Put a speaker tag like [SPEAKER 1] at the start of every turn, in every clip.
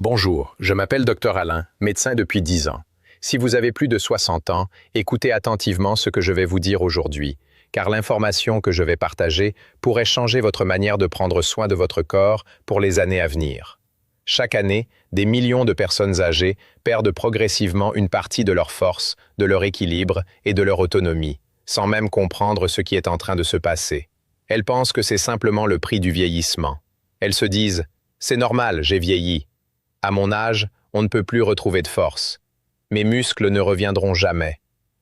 [SPEAKER 1] Bonjour, je m'appelle Dr Alain, médecin depuis 10 ans. Si vous avez plus de 60 ans, écoutez attentivement ce que je vais vous dire aujourd'hui, car l'information que je vais partager pourrait changer votre manière de prendre soin de votre corps pour les années à venir. Chaque année, des millions de personnes âgées perdent progressivement une partie de leur force, de leur équilibre et de leur autonomie, sans même comprendre ce qui est en train de se passer. Elles pensent que c'est simplement le prix du vieillissement. Elles se disent « C'est normal, j'ai vieilli ». À mon âge, on ne peut plus retrouver de force. Mes muscles ne reviendront jamais.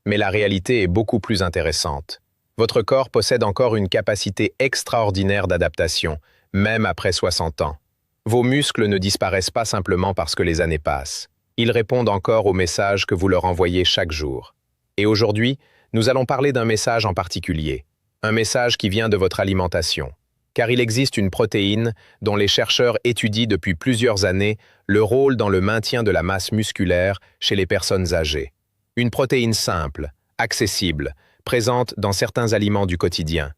[SPEAKER 1] Mais la réalité est beaucoup plus intéressante. Votre corps possède encore une capacité extraordinaire d'adaptation, même après 60 ans. Vos muscles ne disparaissent pas simplement parce que les années passent. Ils répondent encore aux messages que vous leur envoyez chaque jour. Et aujourd'hui, nous allons parler d'un message en particulier. Un message qui vient de votre alimentation. Car il existe une protéine dont les chercheurs étudient depuis plusieurs années le rôle dans le maintien de la masse musculaire chez les personnes âgées. Une protéine simple, accessible, présente dans certains aliments du quotidien,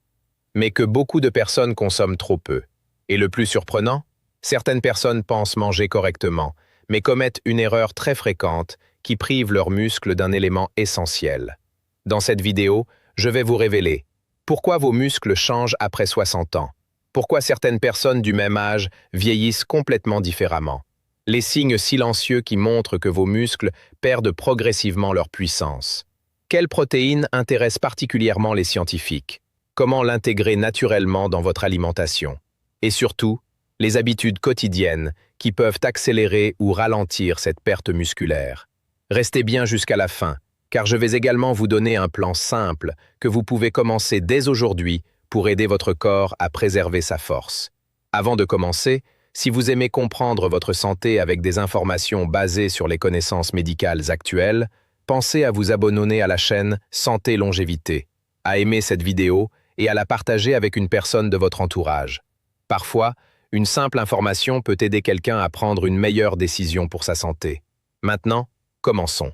[SPEAKER 1] mais que beaucoup de personnes consomment trop peu. Et le plus surprenant, certaines personnes pensent manger correctement, mais commettent une erreur très fréquente qui prive leurs muscles d'un élément essentiel. Dans cette vidéo, je vais vous révéler pourquoi vos muscles changent après 60 ans. Pourquoi certaines personnes du même âge vieillissent complètement différemment? Les signes silencieux qui montrent que vos muscles perdent progressivement leur puissance. Quelle protéine intéresse particulièrement les scientifiques? Comment l'intégrer naturellement dans votre alimentation? Et surtout, les habitudes quotidiennes qui peuvent accélérer ou ralentir cette perte musculaire. Restez bien jusqu'à la fin, car je vais également vous donner un plan simple que vous pouvez commencer dès aujourd'hui pour aider votre corps à préserver sa force. Avant de commencer, si vous aimez comprendre votre santé avec des informations basées sur les connaissances médicales actuelles, pensez à vous abonner à la chaîne Santé Longévité, à aimer cette vidéo et à la partager avec une personne de votre entourage. Parfois, une simple information peut aider quelqu'un à prendre une meilleure décision pour sa santé. Maintenant, commençons.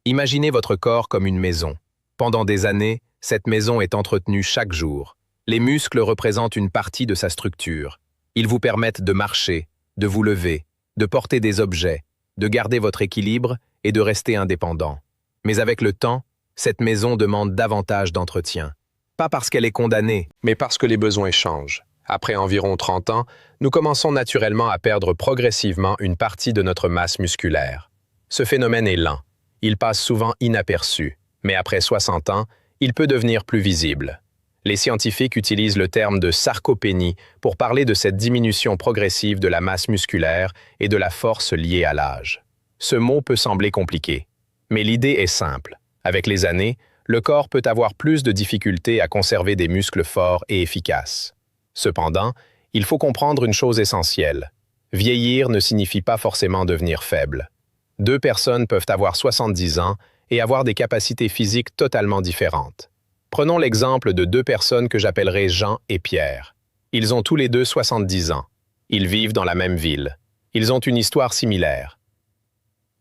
[SPEAKER 1] Imaginez votre corps comme une maison. Pendant des années, cette maison est entretenue chaque jour. Les muscles représentent une partie de sa structure. Ils vous permettent de marcher, de vous lever, de porter des objets, de garder votre équilibre et de rester indépendant. Mais avec le temps, cette maison demande davantage d'entretien. Pas parce qu'elle est condamnée, mais parce que les besoins changent. Après environ 30 ans, nous commençons naturellement à perdre progressivement une partie de notre masse musculaire. Ce phénomène est lent. Il passe souvent inaperçu, mais après 60 ans, il peut devenir plus visible. Les scientifiques utilisent le terme de sarcopénie pour parler de cette diminution progressive de la masse musculaire et de la force liée à l'âge. Ce mot peut sembler compliqué, mais l'idée est simple. Avec les années, le corps peut avoir plus de difficultés à conserver des muscles forts et efficaces. Cependant, il faut comprendre une chose essentielle. Vieillir ne signifie pas forcément devenir faible. Deux personnes peuvent avoir 70 ans et avoir des capacités physiques totalement différentes. Prenons l'exemple de deux personnes que j'appellerai Jean et Pierre. Ils ont tous les deux 70 ans. Ils vivent dans la même ville. Ils ont une histoire similaire.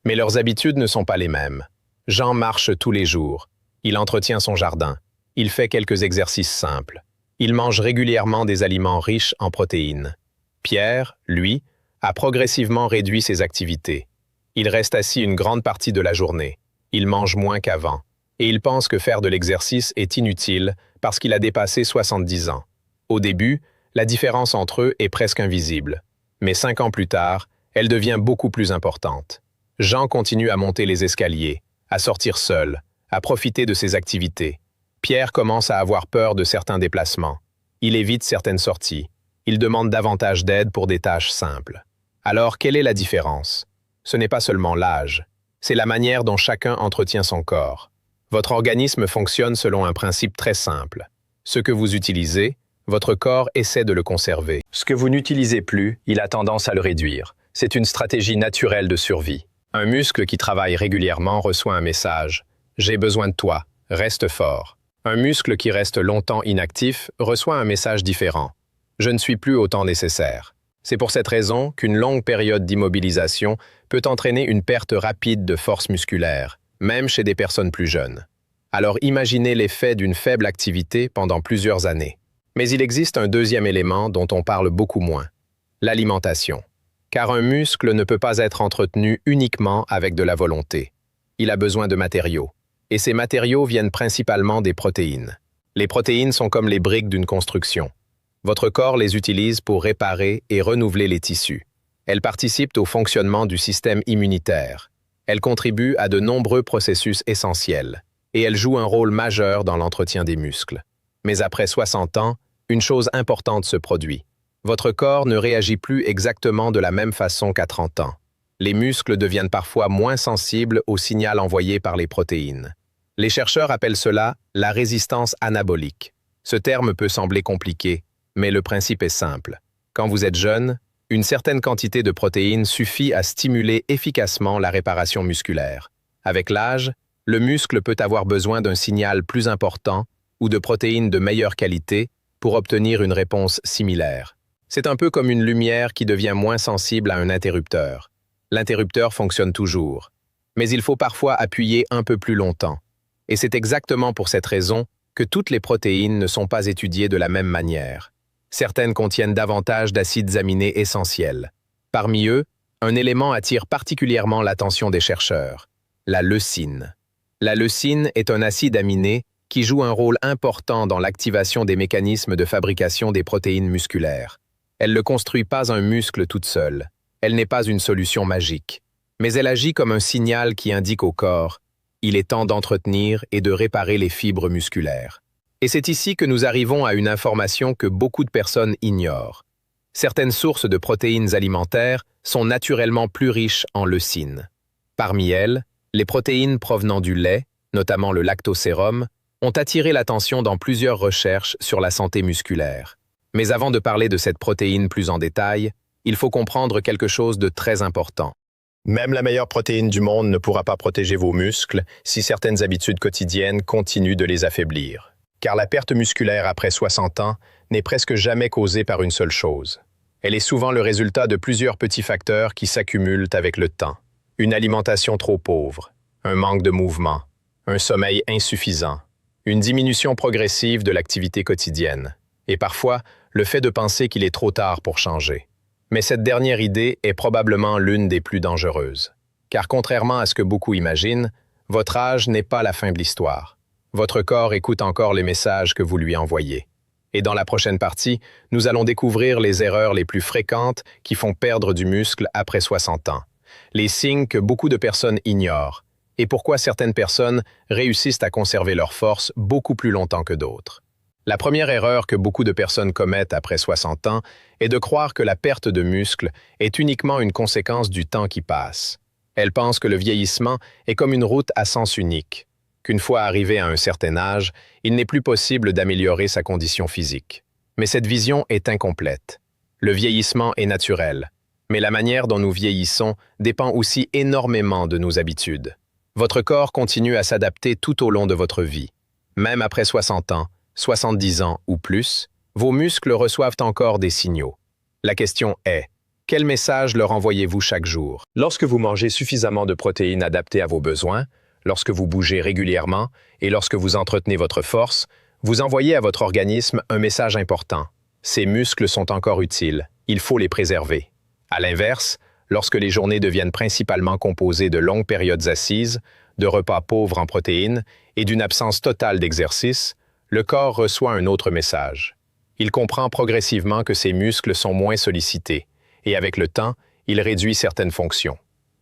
[SPEAKER 1] Mais leurs habitudes ne sont pas les mêmes. Jean marche tous les jours. Il entretient son jardin. Il fait quelques exercices simples. Il mange régulièrement des aliments riches en protéines. Pierre, lui, a progressivement réduit ses activités. Il reste assis une grande partie de la journée. Il mange moins qu'avant. Et il pense que faire de l'exercice est inutile parce qu'il a dépassé 70 ans. Au début, la différence entre eux est presque invisible. Mais 5 ans plus tard, elle devient beaucoup plus importante. Jean continue à monter les escaliers, à sortir seul, à profiter de ses activités. Pierre commence à avoir peur de certains déplacements. Il évite certaines sorties. Il demande davantage d'aide pour des tâches simples. Alors, quelle est la différence? Ce n'est pas seulement l'âge. C'est la manière dont chacun entretient son corps. Votre organisme fonctionne selon un principe très simple. Ce que vous utilisez, votre corps essaie de le conserver. Ce que vous n'utilisez plus, il a tendance à le réduire. C'est une stratégie naturelle de survie. Un muscle qui travaille régulièrement reçoit un message « J'ai besoin de toi, reste fort ». Un muscle qui reste longtemps inactif reçoit un message différent « Je ne suis plus autant nécessaire ». C'est pour cette raison qu'une longue période d'immobilisation peut entraîner une perte rapide de force musculaire, même chez des personnes plus jeunes. Alors imaginez l'effet d'une faible activité pendant plusieurs années. Mais il existe un deuxième élément dont on parle beaucoup moins, l'alimentation. car un muscle ne peut pas être entretenu uniquement avec de la volonté. Il a besoin de matériaux, et ces matériaux viennent principalement des protéines. Les protéines sont comme les briques d'une construction. Votre corps les utilise pour réparer et renouveler les tissus. Elles participent au fonctionnement du système immunitaire. Elles contribuent à de nombreux processus essentiels, et elles jouent un rôle majeur dans l'entretien des muscles. Mais après 60 ans, une chose importante se produit. Votre corps ne réagit plus exactement de la même façon qu'à 30 ans. Les muscles deviennent parfois moins sensibles au signal envoyé par les protéines. Les chercheurs appellent cela la résistance anabolique. Ce terme peut sembler compliqué, mais le principe est simple. Quand vous êtes jeune, une certaine quantité de protéines suffit à stimuler efficacement la réparation musculaire. Avec l'âge, le muscle peut avoir besoin d'un signal plus important ou de protéines de meilleure qualité pour obtenir une réponse similaire. C'est un peu comme une lumière qui devient moins sensible à un interrupteur. L'interrupteur fonctionne toujours, mais il faut parfois appuyer un peu plus longtemps. Et c'est exactement pour cette raison que toutes les protéines ne sont pas étudiées de la même manière. Certaines contiennent davantage d'acides aminés essentiels. Parmi eux, un élément attire particulièrement l'attention des chercheurs, la leucine. La leucine est un acide aminé qui joue un rôle important dans l'activation des mécanismes de fabrication des protéines musculaires. Elle ne construit pas un muscle toute seule. Elle n'est pas une solution magique. Mais elle agit comme un signal qui indique au corps « il est temps d'entretenir et de réparer les fibres musculaires ». Et c'est ici que nous arrivons à une information que beaucoup de personnes ignorent. Certaines sources de protéines alimentaires sont naturellement plus riches en leucine. Parmi elles, les protéines provenant du lait, notamment le lactosérum, ont attiré l'attention dans plusieurs recherches sur la santé musculaire. Mais avant de parler de cette protéine plus en détail, il faut comprendre quelque chose de très important.
[SPEAKER 2] Même la meilleure protéine du monde ne pourra pas protéger vos muscles si certaines habitudes quotidiennes continuent de les affaiblir. Car la perte musculaire après 60 ans n'est presque jamais causée par une seule chose. Elle est souvent le résultat de plusieurs petits facteurs qui s'accumulent avec le temps. Une alimentation trop pauvre, un manque de mouvement, un sommeil insuffisant, une diminution progressive de l'activité quotidienne, et parfois le fait de penser qu'il est trop tard pour changer. Mais cette dernière idée est probablement l'une des plus dangereuses. Car contrairement à ce que beaucoup imaginent, votre âge n'est pas la fin de l'histoire. Votre corps écoute encore les messages que vous lui envoyez. Et dans la prochaine partie, nous allons découvrir les erreurs les plus fréquentes qui font perdre du muscle après 60 ans. Les signes que beaucoup de personnes ignorent, et pourquoi certaines personnes réussissent à conserver leur force beaucoup plus longtemps que d'autres. La première erreur que beaucoup de personnes commettent après 60 ans est de croire que la perte de muscle est uniquement une conséquence du temps qui passe. Elles pensent que le vieillissement est comme une route à sens unique, qu'une fois arrivé à un certain âge, il n'est plus possible d'améliorer sa condition physique. Mais cette vision est incomplète. Le vieillissement est naturel, mais la manière dont nous vieillissons dépend aussi énormément de nos habitudes. Votre corps continue à s'adapter tout au long de votre vie. Même après 60 ans, 70 ans ou plus, vos muscles reçoivent encore des signaux. La question est, quel message leur envoyez-vous chaque jour? Lorsque vous mangez suffisamment de protéines adaptées à vos besoins, lorsque vous bougez régulièrement et lorsque vous entretenez votre force, vous envoyez à votre organisme un message important. Ces muscles sont encore utiles, il faut les préserver. À l'inverse, lorsque les journées deviennent principalement composées de longues périodes assises, de repas pauvres en protéines et d'une absence totale d'exercice, le corps reçoit un autre message. Il comprend progressivement que ses muscles sont moins sollicités, et avec le temps, il réduit certaines fonctions.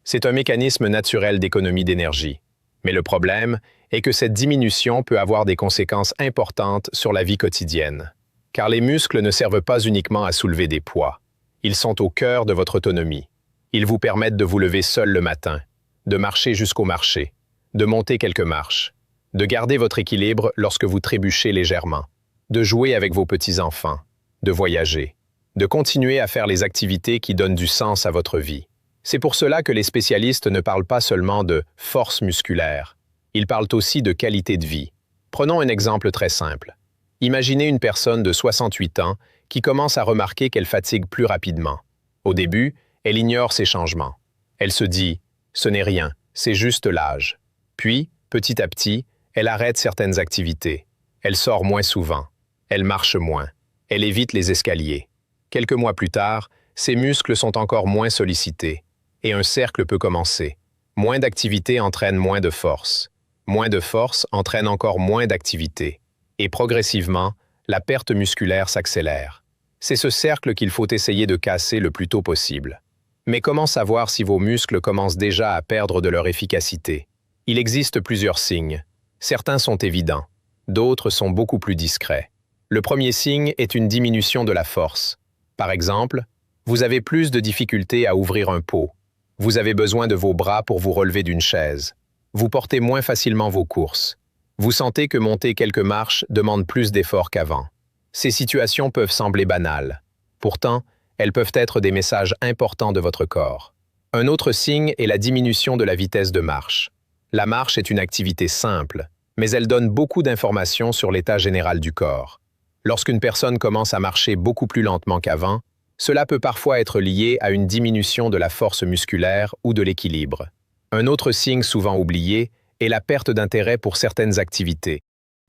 [SPEAKER 2] C'est un mécanisme naturel d'économie d'énergie. Mais le problème est que cette diminution peut avoir des conséquences importantes sur la vie quotidienne. Car les muscles ne servent pas uniquement à soulever des poids. Ils sont au cœur de votre autonomie. Ils vous permettent de vous lever seul le matin, de marcher jusqu'au marché, de monter quelques marches, de garder votre équilibre lorsque vous trébuchez légèrement, de jouer avec vos petits-enfants, de voyager, de continuer à faire les activités qui donnent du sens à votre vie. C'est pour cela que les spécialistes ne parlent pas seulement de force musculaire, ils parlent aussi de qualité de vie. Prenons un exemple très simple. Imaginez une personne de 68 ans qui commence à remarquer qu'elle fatigue plus rapidement. Au début, elle ignore ces changements. Elle se dit « ce n'est rien, c'est juste l'âge ». Puis, petit à petit, elle arrête certaines activités. Elle sort moins souvent. Elle marche moins. Elle évite les escaliers. Quelques mois plus tard, ces muscles sont encore moins sollicités, et un cercle peut commencer. Moins d'activité entraîne moins de force. Moins de force entraîne encore moins d'activité. Et progressivement, la perte musculaire s'accélère. C'est ce cercle qu'il faut essayer de casser le plus tôt possible. Mais comment savoir si vos muscles commencent déjà à perdre de leur efficacité? Il existe plusieurs signes. Certains sont évidents, d'autres sont beaucoup plus discrets. Le premier signe est une diminution de la force. Par exemple, vous avez plus de difficultés à ouvrir un pot. Vous avez besoin de vos bras pour vous relever d'une chaise. Vous portez moins facilement vos courses. Vous sentez que monter quelques marches demande plus d'efforts qu'avant. Ces situations peuvent sembler banales. Pourtant, elles peuvent être des messages importants de votre corps. Un autre signe est la diminution de la vitesse de marche. La marche est une activité simple, mais elle donne beaucoup d'informations sur l'état général du corps. Lorsqu'une personne commence à marcher beaucoup plus lentement qu'avant, cela peut parfois être lié à une diminution de la force musculaire ou de l'équilibre. Un autre signe souvent oublié est la perte d'intérêt pour certaines activités.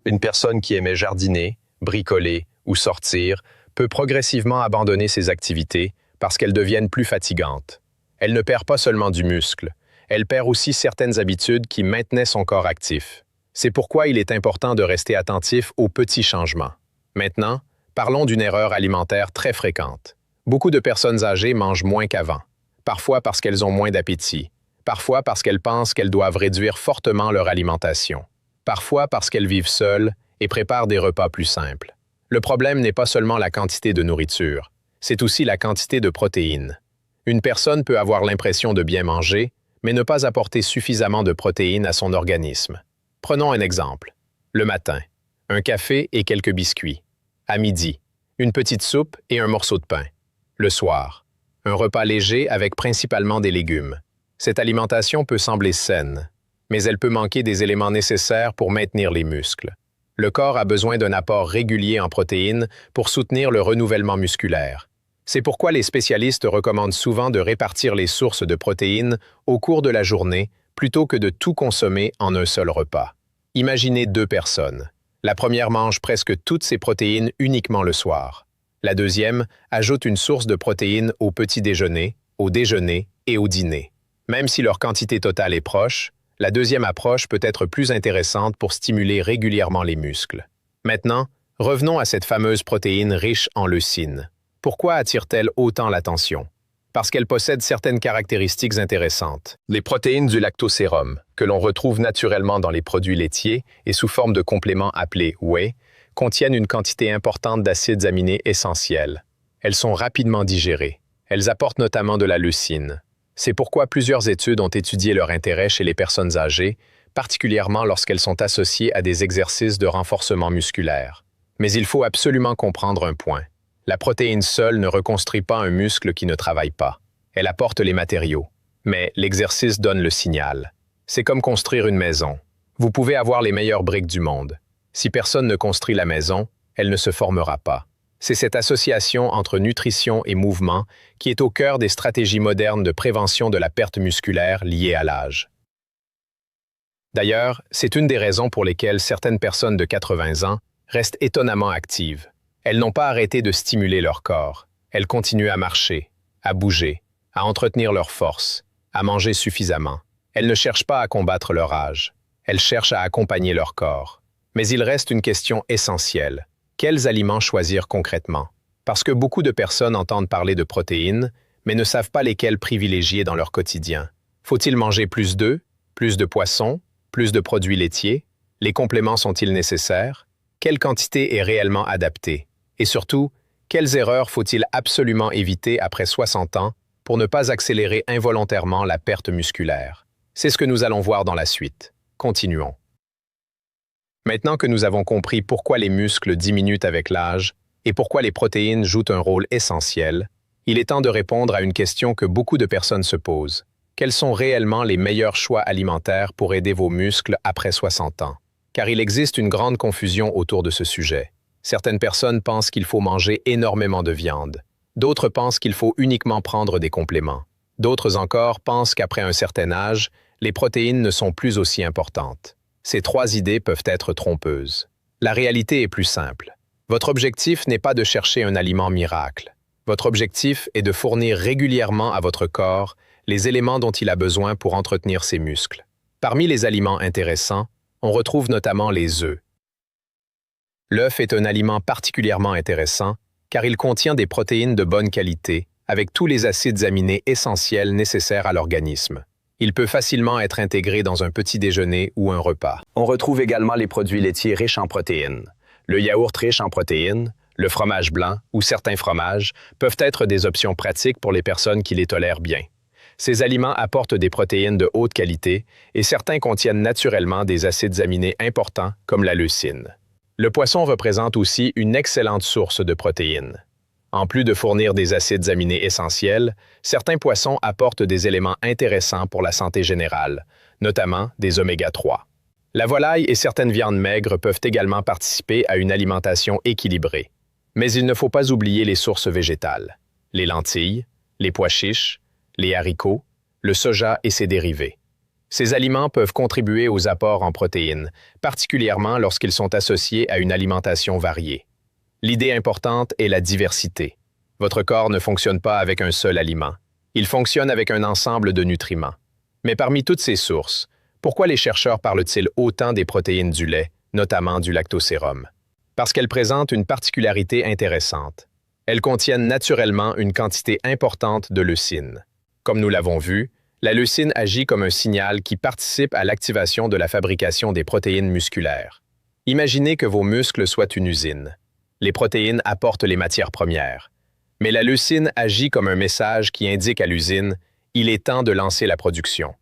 [SPEAKER 2] Une personne qui aimait jardiner, bricoler ou sortir peut progressivement abandonner ces activités parce qu'elles deviennent plus fatigantes. Elle ne perd pas seulement du muscle, elle perd aussi certaines habitudes qui maintenaient son corps actif. C'est pourquoi il est important de rester attentif aux petits changements. Maintenant, parlons d'une erreur alimentaire très fréquente. Beaucoup de personnes âgées mangent moins qu'avant, parfois parce qu'elles ont moins d'appétit, parfois parce qu'elles pensent qu'elles doivent réduire fortement leur alimentation, parfois parce qu'elles vivent seules et préparent des repas plus simples. Le problème n'est pas seulement la quantité de nourriture, c'est aussi la quantité de protéines. Une personne peut avoir l'impression de bien manger, mais ne pas apporter suffisamment de protéines à son organisme. Prenons un exemple. Le matin, un café et quelques biscuits. À midi, une petite soupe et un morceau de pain. Le soir, un repas léger avec principalement des légumes. Cette alimentation peut sembler saine, mais elle peut manquer des éléments nécessaires pour maintenir les muscles. Le corps a besoin d'un apport régulier en protéines pour soutenir le renouvellement musculaire. C'est pourquoi les spécialistes recommandent souvent de répartir les sources de protéines au cours de la journée plutôt que de tout consommer en un seul repas. Imaginez deux personnes. La première mange presque toutes ses protéines uniquement le soir. La deuxième ajoute une source de protéines au petit déjeuner, au déjeuner et au dîner. Même si leur quantité totale est proche, la deuxième approche peut être plus intéressante pour stimuler régulièrement les muscles. Maintenant, revenons à cette fameuse protéine riche en leucine. Pourquoi attire-t-elle autant l'attention? Parce qu'elle possède certaines caractéristiques intéressantes. Les protéines du lactosérum, que l'on retrouve naturellement dans les produits laitiers et sous forme de compléments appelés whey, contiennent une quantité importante d'acides aminés essentiels. Elles sont rapidement digérées. Elles apportent notamment de la leucine. C'est pourquoi plusieurs études ont étudié leur intérêt chez les personnes âgées, particulièrement lorsqu'elles sont associées à des exercices de renforcement musculaire. Mais il faut absolument comprendre un point. La protéine seule ne reconstruit pas un muscle qui ne travaille pas. Elle apporte les matériaux. Mais l'exercice donne le signal. C'est comme construire une maison. Vous pouvez avoir les meilleures briques du monde. Si personne ne construit la maison, elle ne se formera pas. C'est cette association entre nutrition et mouvement qui est au cœur des stratégies modernes de prévention de la perte musculaire liée à l'âge. D'ailleurs, c'est une des raisons pour lesquelles certaines personnes de 80 ans restent étonnamment actives. Elles n'ont pas arrêté de stimuler leur corps. Elles continuent à marcher, à bouger, à entretenir leur force, à manger suffisamment. Elles ne cherchent pas à combattre leur âge. Elles cherchent à accompagner leur corps. Mais il reste une question essentielle. Quels aliments choisir concrètement? Parce que beaucoup de personnes entendent parler de protéines, mais ne savent pas lesquels privilégier dans leur quotidien. Faut-il manger plus d'œufs, plus de poissons, plus de produits laitiers? Les compléments sont-ils nécessaires? Quelle quantité est réellement adaptée? Et surtout, quelles erreurs faut-il absolument éviter après 60 ans pour ne pas accélérer involontairement la perte musculaire? C'est ce que nous allons voir dans la suite. Continuons. Maintenant que nous avons compris pourquoi les muscles diminuent avec l'âge et pourquoi les protéines jouent un rôle essentiel, il est temps de répondre à une question que beaucoup de personnes se posent. Quels sont réellement les meilleurs choix alimentaires pour aider vos muscles après 60 ans? Car il existe une grande confusion autour de ce sujet. Certaines personnes pensent qu'il faut manger énormément de viande. D'autres pensent qu'il faut uniquement prendre des compléments. D'autres encore pensent qu'après un certain âge, les protéines ne sont plus aussi importantes. Ces trois idées peuvent être trompeuses. La réalité est plus simple. Votre objectif n'est pas de chercher un aliment miracle.
[SPEAKER 1] Votre objectif est de fournir régulièrement à votre corps les éléments dont il a besoin pour entretenir ses muscles. Parmi les aliments intéressants, on retrouve notamment les œufs. L'œuf est un aliment particulièrement intéressant car il contient des protéines de bonne qualité avec tous les acides aminés essentiels nécessaires à l'organisme. Il peut facilement être intégré dans un petit déjeuner ou un repas.
[SPEAKER 2] On retrouve également les produits laitiers riches en protéines. Le yaourt riche en protéines, le fromage blanc ou certains fromages peuvent être des options pratiques pour les personnes qui les tolèrent bien. Ces aliments apportent des protéines de haute qualité et certains contiennent naturellement des acides aminés importants comme la leucine. Le poisson représente aussi une excellente source de protéines. En plus de fournir des acides aminés essentiels, certains poissons apportent des éléments intéressants pour la santé générale, notamment des oméga 3. La volaille et certaines viandes maigres peuvent également participer à une alimentation équilibrée. Mais il ne faut pas oublier les sources végétales, les lentilles, les pois chiches, les haricots, le soja et ses dérivés. Ces aliments peuvent contribuer aux apports en protéines, particulièrement lorsqu'ils sont associés à une alimentation variée. L'idée importante est la diversité. Votre corps ne fonctionne pas avec un seul aliment. Il fonctionne avec un ensemble de nutriments. Mais parmi toutes ces sources, pourquoi les chercheurs parlent-ils autant des protéines du lait, notamment du lactosérum? Parce qu'elles présentent une particularité intéressante. Elles contiennent naturellement une quantité importante de leucine. Comme nous l'avons vu, la leucine agit comme un signal qui participe à l'activation de la fabrication des protéines musculaires. Imaginez que vos muscles soient une usine. Les protéines apportent les matières premières. Mais la leucine agit comme un message qui indique à l'usine « il est temps de lancer la production ».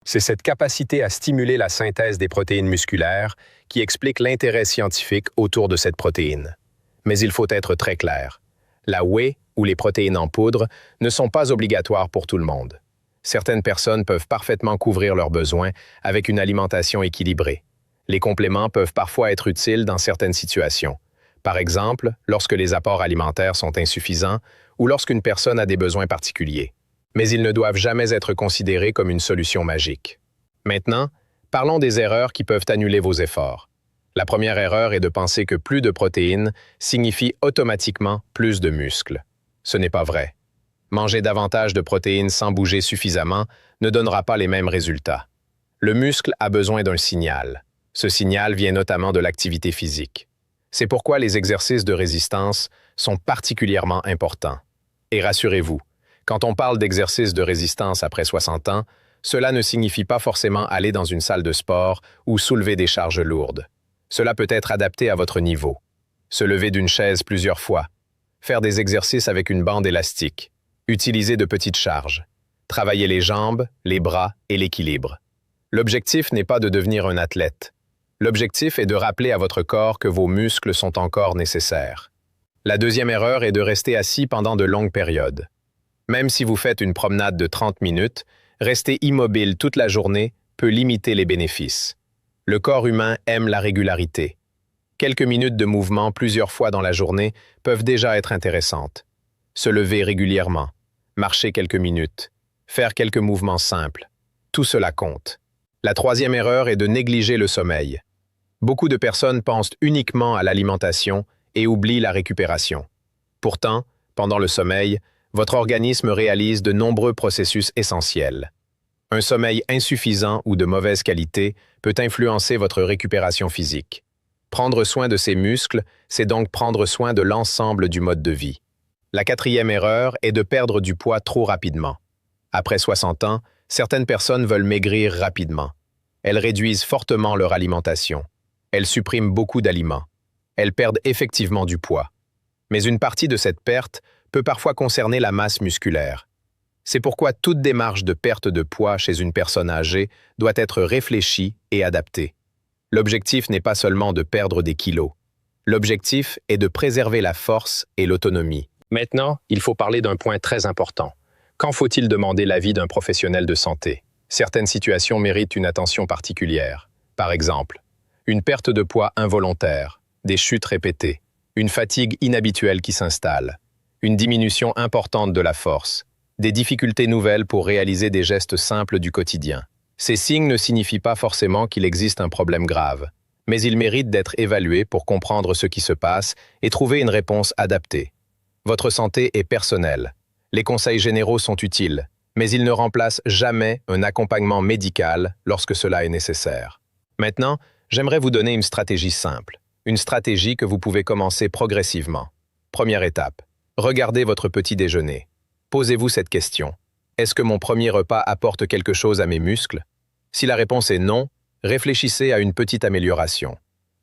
[SPEAKER 2] C'est cette capacité à stimuler la synthèse des protéines musculaires qui explique l'intérêt scientifique autour de cette protéine. Mais il faut être très clair. La whey ou les protéines en poudre ne sont pas obligatoires pour tout le monde. Certaines personnes peuvent parfaitement couvrir leurs besoins avec une alimentation équilibrée. Les compléments peuvent parfois être utiles dans certaines situations. Par exemple, lorsque les apports alimentaires sont insuffisants ou lorsqu'une personne a des besoins particuliers. Mais ils ne doivent jamais être considérés comme une solution magique. Maintenant, parlons des erreurs qui peuvent annuler vos efforts. La première erreur est de penser que plus de protéines signifie automatiquement plus de muscles. Ce n'est pas vrai. Manger davantage de protéines sans bouger suffisamment ne donnera pas les mêmes résultats. Le muscle a besoin d'un signal. Ce signal vient notamment de l'activité physique. C'est pourquoi les exercices de résistance sont particulièrement importants. Et rassurez-vous, quand on parle d'exercices de résistance après 60 ans, cela ne signifie pas forcément aller dans une salle de sport ou soulever des charges lourdes. Cela peut être adapté à votre niveau. Se lever d'une chaise plusieurs fois, faire des exercices avec une bande élastique, utiliser de petites charges, travailler les jambes, les bras et l'équilibre. L'objectif n'est pas de devenir un athlète. L'objectif est de rappeler à votre corps que vos muscles sont encore nécessaires. La deuxième erreur est de rester assis pendant de longues périodes. Même si vous faites une promenade de 30 minutes, rester immobile toute la journée peut limiter les bénéfices. Le corps humain aime la régularité. Quelques minutes de mouvement plusieurs fois dans la journée peuvent déjà être intéressantes. Se lever régulièrement, marcher quelques minutes, faire quelques mouvements simples, tout cela compte. La troisième erreur est de négliger le sommeil. Beaucoup de personnes pensent uniquement à l'alimentation et oublient la récupération. Pourtant, pendant le sommeil, votre organisme réalise de nombreux processus essentiels. Un sommeil insuffisant ou de mauvaise qualité peut influencer votre récupération physique. Prendre soin de ses muscles, c'est donc prendre soin de l'ensemble du mode de vie. La quatrième erreur est de perdre du poids trop rapidement. Après 60 ans, certaines personnes veulent maigrir rapidement. Elles réduisent fortement leur alimentation. Elles suppriment beaucoup d'aliments. Elles perdent effectivement du poids. Mais une partie de cette perte peut parfois concerner la masse musculaire. C'est pourquoi toute démarche de perte de poids chez une personne âgée doit être réfléchie et adaptée. L'objectif n'est pas seulement de perdre des kilos. L'objectif est de préserver la force et l'autonomie. Maintenant, il faut parler d'un point très important. Quand faut-il demander l'avis d'un professionnel de santé? Certaines situations méritent une attention particulière. Par exemple, une perte de poids involontaire, des chutes répétées, une fatigue inhabituelle qui s'installe, une diminution importante de la force, des difficultés nouvelles pour réaliser des gestes simples du quotidien. Ces signes ne signifient pas forcément qu'il existe un problème grave, mais ils méritent d'être évalués pour comprendre ce qui se passe et trouver une réponse adaptée.
[SPEAKER 1] Votre santé est personnelle. Les conseils généraux sont utiles, mais ils ne remplacent jamais un accompagnement médical lorsque cela est nécessaire. Maintenant, j'aimerais vous donner une stratégie simple, une stratégie que vous pouvez commencer progressivement. Première étape, regardez votre petit déjeuner. Posez-vous cette question. Est-ce que mon premier repas apporte quelque chose à mes muscles? Si la réponse est non, réfléchissez à une petite amélioration.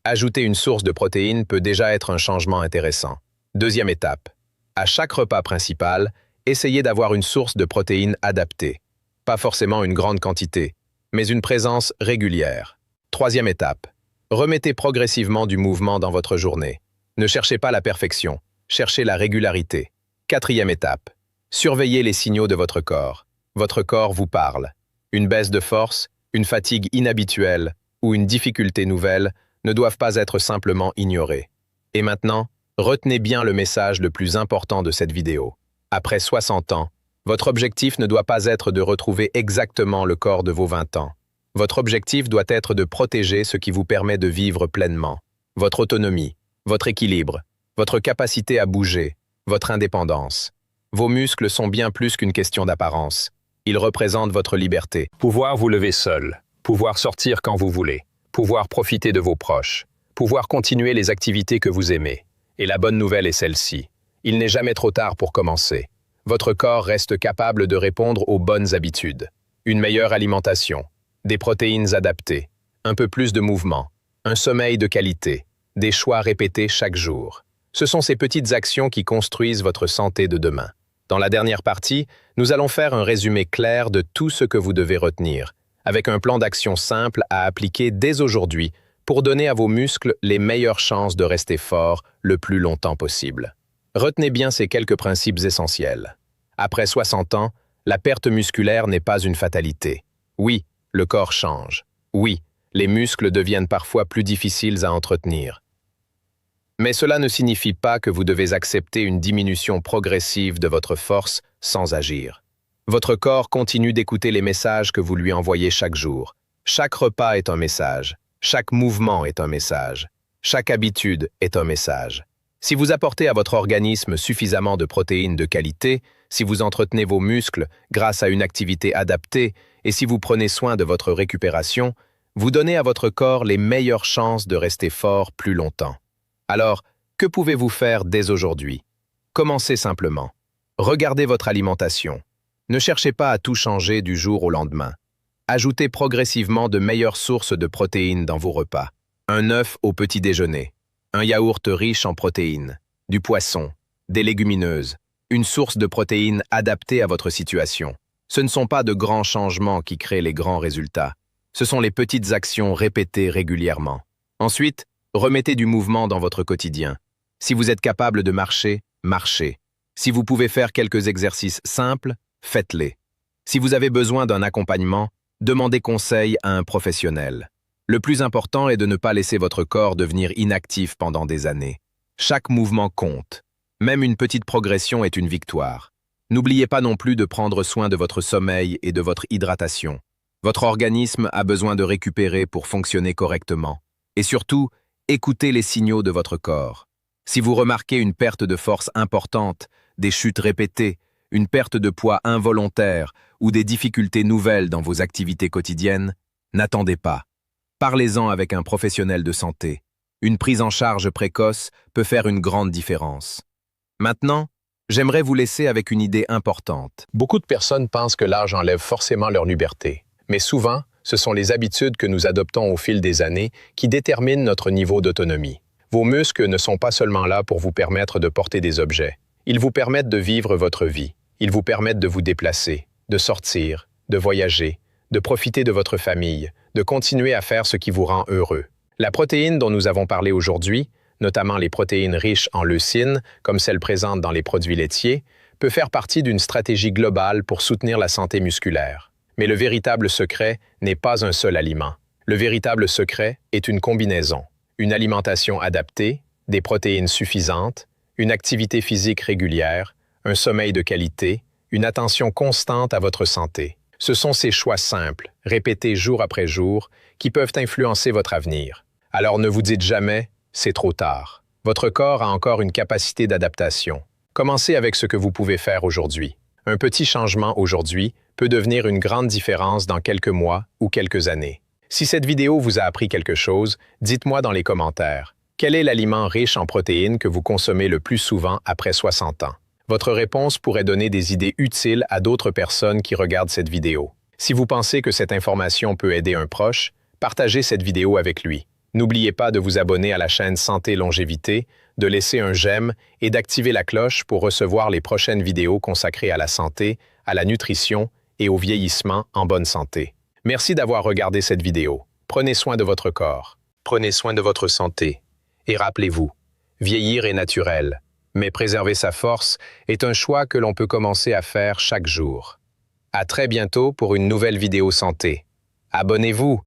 [SPEAKER 1] Ajouter une source de protéines peut déjà être un changement intéressant. Deuxième étape, à chaque repas principal, essayez d'avoir une source de protéines adaptée. Pas forcément une grande quantité, mais une présence régulière. Troisième étape, remettez progressivement du mouvement dans votre journée. Ne cherchez pas la perfection, cherchez la régularité. Quatrième étape, surveillez les signaux de votre corps. Votre corps vous parle. Une baisse de force, une fatigue inhabituelle ou une difficulté nouvelle ne doivent pas être simplement ignorées. Et maintenant, retenez bien le message le plus important de cette vidéo. Après 60 ans, votre objectif ne doit pas être de retrouver exactement le corps de vos 20 ans. Votre objectif doit être de protéger ce qui vous permet de vivre pleinement. Votre autonomie, votre équilibre, votre capacité à bouger, votre indépendance. Vos muscles sont bien plus qu'une question d'apparence. Ils représentent votre liberté.
[SPEAKER 3] Pouvoir vous lever seul, pouvoir sortir quand vous voulez, pouvoir profiter de vos proches, pouvoir continuer les activités que vous aimez. Et la bonne nouvelle est celle-ci. Il n'est jamais trop tard pour commencer. Votre corps reste capable de répondre aux bonnes habitudes. Une meilleure alimentation, des protéines adaptées, un peu plus de mouvement, un sommeil de qualité, des choix répétés chaque jour. Ce sont ces petites actions qui construisent votre santé de demain. Dans la dernière partie, nous allons faire un résumé clair de tout ce que vous devez retenir, avec un plan d'action simple à appliquer dès aujourd'hui pour donner à vos muscles les meilleures chances de rester forts le plus longtemps possible. Retenez bien ces quelques principes essentiels. Après 60 ans, la perte musculaire n'est pas une fatalité. Oui, le corps change. Oui, les muscles deviennent parfois plus difficiles à entretenir. Mais cela ne signifie pas que vous devez accepter une diminution progressive de votre force sans agir. Votre corps continue d'écouter les messages que vous lui envoyez chaque jour. Chaque repas est un message. Chaque mouvement est un message. Chaque habitude est un message. Si vous apportez à votre organisme suffisamment de protéines de qualité, si vous entretenez vos muscles grâce à une activité adaptée et si vous prenez soin de votre récupération, vous donnez à votre corps les meilleures chances de rester fort plus longtemps. Alors, que pouvez-vous faire dès aujourd'hui? Commencez simplement. Regardez votre alimentation. Ne cherchez pas à tout changer du jour au lendemain. Ajoutez progressivement de meilleures sources de protéines dans vos repas. Un œuf au petit déjeuner, un yaourt riche en protéines, du poisson, des légumineuses, une source de protéines adaptée à votre situation. Ce ne sont pas de grands changements qui créent les grands résultats. Ce sont les petites actions répétées régulièrement. Ensuite, remettez du mouvement dans votre quotidien. Si vous êtes capable de marcher, marchez. Si vous pouvez faire quelques exercices simples, faites-les. Si vous avez besoin d'un accompagnement, demandez conseil à un professionnel. Le plus important est de ne pas laisser votre corps devenir inactif pendant des années. Chaque mouvement compte. Même une petite progression est une victoire. N'oubliez pas non plus de prendre soin de votre sommeil et de votre hydratation. Votre organisme a besoin de récupérer pour fonctionner correctement. Et surtout, écoutez les signaux de votre corps. Si vous remarquez une perte de force importante, des chutes répétées, une perte de poids involontaire ou des difficultés nouvelles dans vos activités quotidiennes, n'attendez pas. Parlez-en avec un professionnel de santé. Une prise en charge précoce peut faire une grande différence. Maintenant, j'aimerais vous laisser avec une idée importante.
[SPEAKER 2] Beaucoup de personnes pensent que l'âge enlève forcément leur liberté, mais souvent, ce sont les habitudes que nous adoptons au fil des années qui déterminent notre niveau d'autonomie. Vos muscles ne sont pas seulement là pour vous permettre de porter des objets. Ils vous permettent de vivre votre vie. Ils vous permettent de vous déplacer, de sortir, de voyager, de profiter de votre famille, de continuer à faire ce qui vous rend heureux. La protéine dont nous avons parlé aujourd'hui, notamment les protéines riches en leucine, comme celles présentes dans les produits laitiers, peut faire partie d'une stratégie globale pour soutenir la santé musculaire. Mais le véritable secret n'est pas un seul aliment. Le véritable secret est une combinaison. Une alimentation adaptée, des protéines suffisantes, une activité physique régulière, un sommeil de qualité, une attention constante à votre santé. Ce sont ces choix simples, répétés jour après jour, qui peuvent influencer votre avenir. Alors ne vous dites jamais « c'est trop tard ». Votre corps a encore une capacité d'adaptation.
[SPEAKER 1] Commencez avec ce que vous pouvez faire aujourd'hui. Un petit changement aujourd'hui peut devenir une grande différence dans quelques mois ou quelques années. Si cette vidéo vous a appris quelque chose, dites-moi dans les commentaires. Quel est l'aliment riche en protéines que vous consommez le plus souvent après 60 ans? Votre réponse pourrait donner des idées utiles à d'autres personnes qui regardent cette vidéo. Si vous pensez que cette information peut aider un proche, partagez cette vidéo avec lui. N'oubliez pas de vous abonner à la chaîne Santé Longévité, de laisser un j'aime et d'activer la cloche pour recevoir les prochaines vidéos consacrées à la santé, à la nutrition et au vieillissement en bonne santé. Merci d'avoir regardé cette vidéo. Prenez soin de votre corps. Prenez soin de votre santé. Et rappelez-vous, vieillir est naturel, mais préserver sa force est un choix que l'on peut commencer à faire chaque jour. À très bientôt pour une nouvelle vidéo santé. Abonnez-vous!